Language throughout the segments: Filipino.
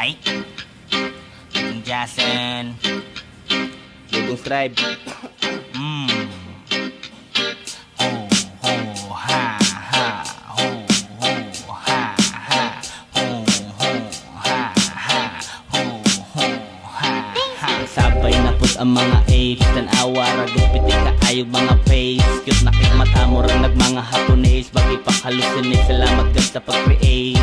Mike, King Jason, Dugong Strive. Ho, ho, ha, ha. Ho, ho, ha, ha. Ho, ho, ha, ha. Ho, ho, ha, ha. Sabay na put ang mga apes, tanawa ragot pitik kaayog mga face. Cute na kay mata mo rang nagmanga Hapones, bagi pa hallucinate, salamat God sa pag-create.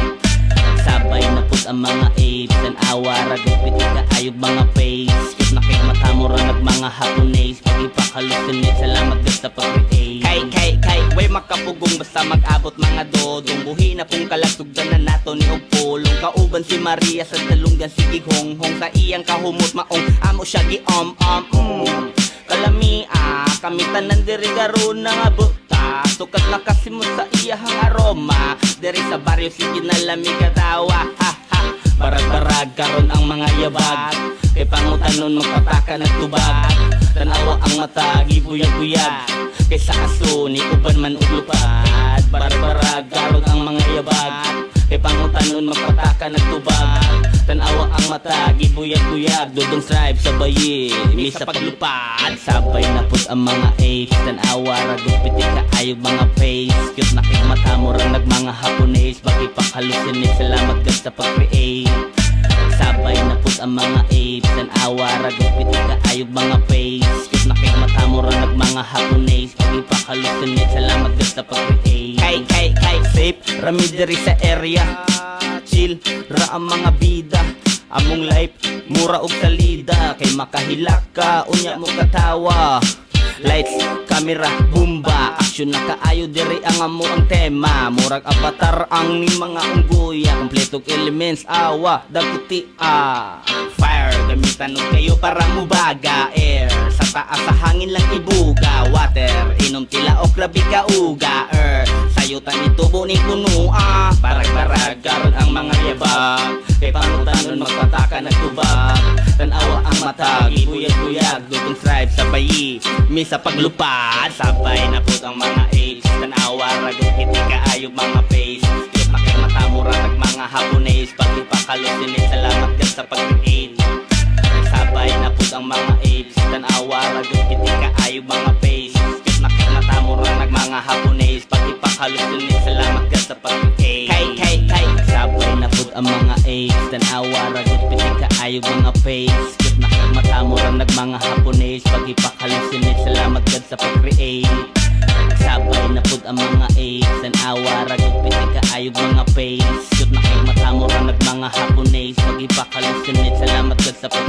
Sabay na put ang mga apes, tanawa ragot pitik kaayog mga face. Cute na kay mata mo rang nagmanga Hapones, bagi pa hallucinate, salamat God sa pag-create. Kay, way makapugong basta mag-abot mga dodong. Buhi na pong kalasugdan na nato ni Ogpulong. Kauban si Maria sa dalunggan si Gighonghong. Sa iyang kahumot maong amo siya Kalamia, kami tanan diri garon nga buta. Sukat na kasimot sa iyahang aroma. Diri sa baryo sige na lamig katawa. Barag-barag karon ang mga yabag. Kay pangutanon magpataka ng tubag. Tanawa ang mata, gibuyag-buyag. Kaysa aso ni uban man uglupad. Barag-barag karon ang mga yabag. Kay pangutanon magpataka ng tubag. Tanawa ang mata, gibuyag-buyag. Dudong strive sa bayi, misa paglupad. Sabay na put ang mga apes, tanawa ragot pitik kaayog mga face. Cute na kay mata mo rang nagmanga Hapones, bagi pa hallucinate, salamat God sa pag-create. Sabay na put ang mga apes, tanawa ragot pitik kaayog mga face. Cute na kay mata mo rang nagmanga Hapones, bagi pa hallucinate, salamat God sa pag-create. Kay, safe, rami diri sa area. Chill, ra ang mga bida. Among life, mura og salida. Kay makahilak ka, unya mo katawa. Lights, camera, bomba. Action na kaayo diri ang amo ang tema. Murag avatar ang ni mga unggoya. Kompletong elements, awa, daguti, fire, gamitan og kayo para mubaga. Air, sa taas sa hangin lang ibuga. Water, inom tila o grabe ka uga. Earth, sayutan ni tubo ni puno. Barag-barag, karon ang mga yabag. Kay pangutanon magpataka ng tubag. Tanawa ang mata, gibuyag-buyag. Dugong strive sa bayi, misa paglupad. Sabay na put ang mga apes, tanawa ragot kiti kaayog mga face. Cute na kay mata mo rang nagmanga Hapones, pati pa hallucinate, salamat God sa pag-create. Sabay na put ang mga apes, tanawa ragot kiti kaayog mga face. Cute na kay mata mo rang nagmanga Hapones, pati pa hallucinate, salamat God sa pag-create. Kay, sabay na put ang mga apes, tanawa ragot kiti kaayog mga face. Cute na kay mata mo rang nagmanga Hapones, pati pa hallucinate, salamat God sa pag-create. Sabay na put ang mga apes, tanawa ragot pitik kaayog mga face. Cute na kay mata mo rang nagmanga Hapones, pag ipa hallucinate, salamat God sa pag